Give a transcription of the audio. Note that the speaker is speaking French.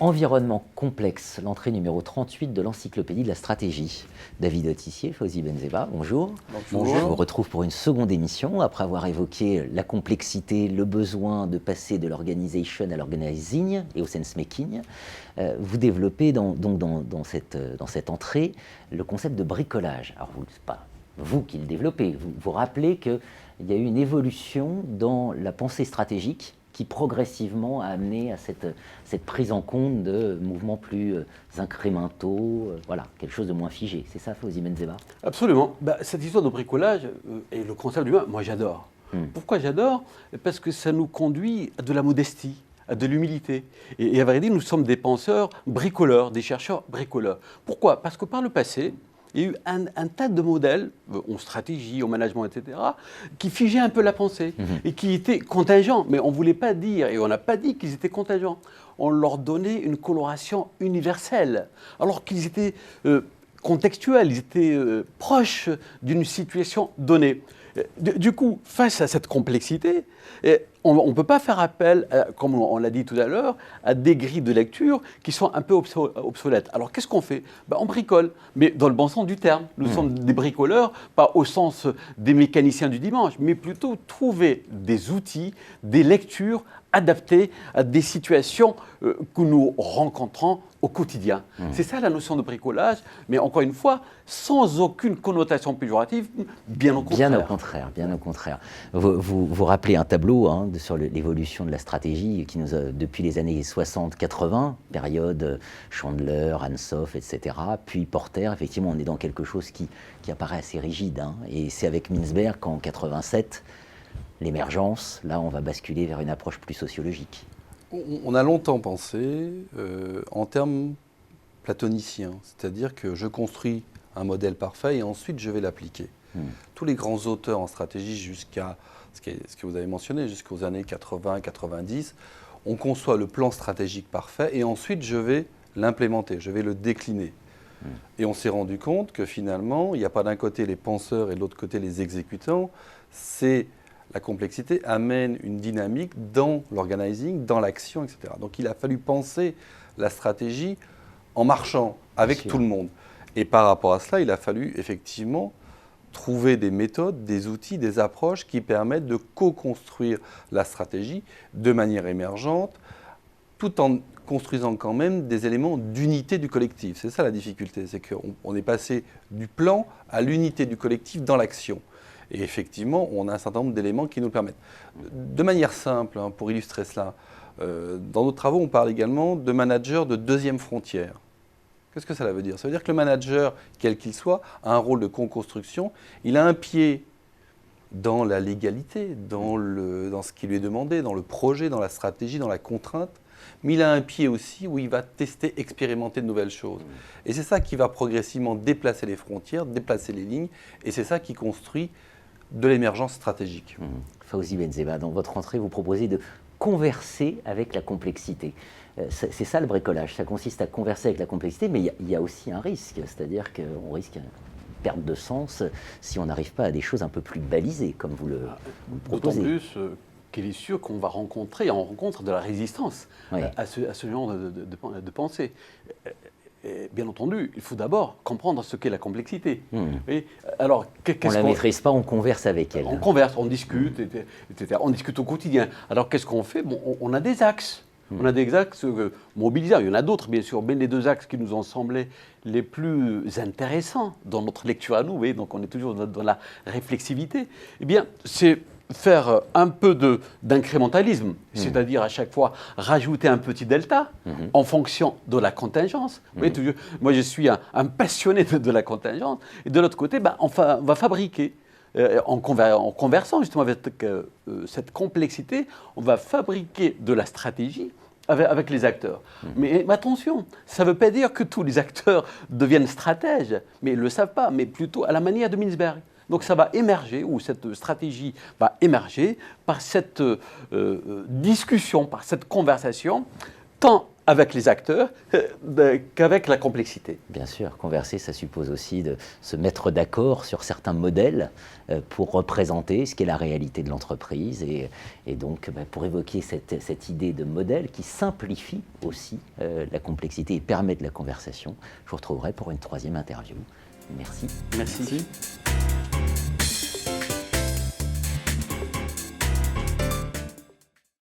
Environnement complexe, l'entrée numéro 38 de l'encyclopédie de la stratégie. David Autissier, Fawzi Benzeba, bonjour. Bonjour. Je vous retrouve pour une seconde émission, après avoir évoqué la complexité, le besoin de passer de l'organisation à l'organizing et au sense-making. Vous développez dans cette entrée le concept de bricolage. Alors, ce n'est pas vous qui le développez, vous rappelez qu'il y a eu une évolution dans la pensée stratégique qui progressivement a amené à cette prise en compte de mouvements plus incrémentaux, voilà, quelque chose de moins figé. C'est ça, Fawzi Benzeba? Absolument. Cette histoire de bricolage et le concept lui-même, moi j'adore. Pourquoi j'adore? Parce que ça nous conduit à de la modestie, à de l'humilité. Et à vrai dire, nous sommes des penseurs bricoleurs, des chercheurs bricoleurs. Pourquoi? Parce que par le passé, il y a eu un tas de modèles, en stratégie, en management, etc., qui figeaient un peu la pensée et qui étaient contingents. Mais on ne voulait pas dire, et on n'a pas dit qu'ils étaient contingents. On leur donnait une coloration universelle, alors qu'ils étaient contextuels, ils étaient proches d'une situation donnée. Du coup, face à cette complexité, on ne peut pas faire appel, comme on l'a dit tout à l'heure, à des grilles de lecture qui sont un peu obsolètes. Alors qu'est-ce qu'on fait? On bricole, mais dans le bon sens du terme. Nous sommes des bricoleurs, pas au sens des mécaniciens du dimanche, mais plutôt trouver des outils, des lectures adaptées à des situations que nous rencontrons au quotidien. C'est ça la notion de bricolage, mais encore une fois, sans aucune connotation péjorative, bien au contraire. Bien au contraire, bien au contraire. Vous rappelez un tableau sur l'évolution de la stratégie qui nous a, depuis les années 60-80, période Chandler, Ansoff, etc., puis Porter, effectivement, on est dans quelque chose qui apparaît assez rigide. Et c'est avec Mintzberg qu'en 87, l'émergence, là, on va basculer vers une approche plus sociologique. On a longtemps pensé en termes platoniciens, c'est-à-dire que je construis un modèle parfait et ensuite je vais l'appliquer. Tous les grands auteurs en stratégie jusqu'à ce que vous avez mentionné, jusqu'aux années 80-90, on conçoit le plan stratégique parfait et ensuite je vais l'implémenter, je vais le décliner. Et on s'est rendu compte que finalement, il n'y a pas d'un côté les penseurs et de l'autre côté les exécutants, la complexité amène une dynamique dans l'organizing, dans l'action, etc. Donc il a fallu penser la stratégie en marchant avec tout le monde. Et par rapport à cela, il a fallu effectivement trouver des méthodes, des outils, des approches qui permettent de co-construire la stratégie de manière émergente, tout en construisant quand même des éléments d'unité du collectif. C'est ça la difficulté, c'est qu'on est passé du plan à l'unité du collectif dans l'action. Et effectivement, on a un certain nombre d'éléments qui nous le permettent. De manière simple, pour illustrer cela, dans nos travaux, on parle également de manager de deuxième frontière. Qu'est-ce que ça veut dire? Ça veut dire que le manager, quel qu'il soit, a un rôle de co-construction. Il a un pied dans la légalité, dans ce qui lui est demandé, dans le projet, dans la stratégie, dans la contrainte. Mais il a un pied aussi où il va tester, expérimenter de nouvelles choses. Et c'est ça qui va progressivement déplacer les frontières, déplacer les lignes. Et c'est ça qui construit de l'émergence stratégique. Fawzi Benzeba, dans votre entrée, vous proposez de converser avec la complexité. C'est ça le bricolage, ça consiste à converser avec la complexité, mais il y a aussi un risque, c'est-à-dire qu'on risque une perte de sens si on n'arrive pas à des choses un peu plus balisées, comme vous le proposez. D'autant plus qu'il est sûr qu'on va rencontrer, on rencontre de la résistance à ce genre de pensée. Et bien entendu, il faut d'abord comprendre ce qu'est la complexité. Et alors, on ne la maîtrise pas, on converse avec elle. On converse, on discute, etc. On discute au quotidien. Alors qu'est-ce qu'on fait? On a des axes. On a des axes mobilisants. Il y en a d'autres, bien sûr, mais les deux axes qui nous ont semblé les plus intéressants dans notre lecture à nous, et donc on est toujours dans la réflexivité, eh bien, c'est faire un peu d'incrémentalisme, c'est-à-dire à chaque fois rajouter un petit delta en fonction de la contingence. Vous voyez, moi, je suis un passionné de la contingence. Et de l'autre côté, on va fabriquer, en conversant justement avec cette complexité, on va fabriquer de la stratégie avec les acteurs. Mais attention, ça ne veut pas dire que tous les acteurs deviennent stratèges, mais ils ne le savent pas, mais plutôt à la manière de Mintzberg. Donc ça va émerger, ou cette stratégie va émerger par cette discussion, par cette conversation, tant avec les acteurs qu'avec la complexité. Bien sûr, converser, ça suppose aussi de se mettre d'accord sur certains modèles pour représenter ce qu'est la réalité de l'entreprise et donc pour évoquer cette idée de modèle qui simplifie aussi la complexité et permet de la conversation. Je vous retrouverai pour une troisième interview. Merci. Merci.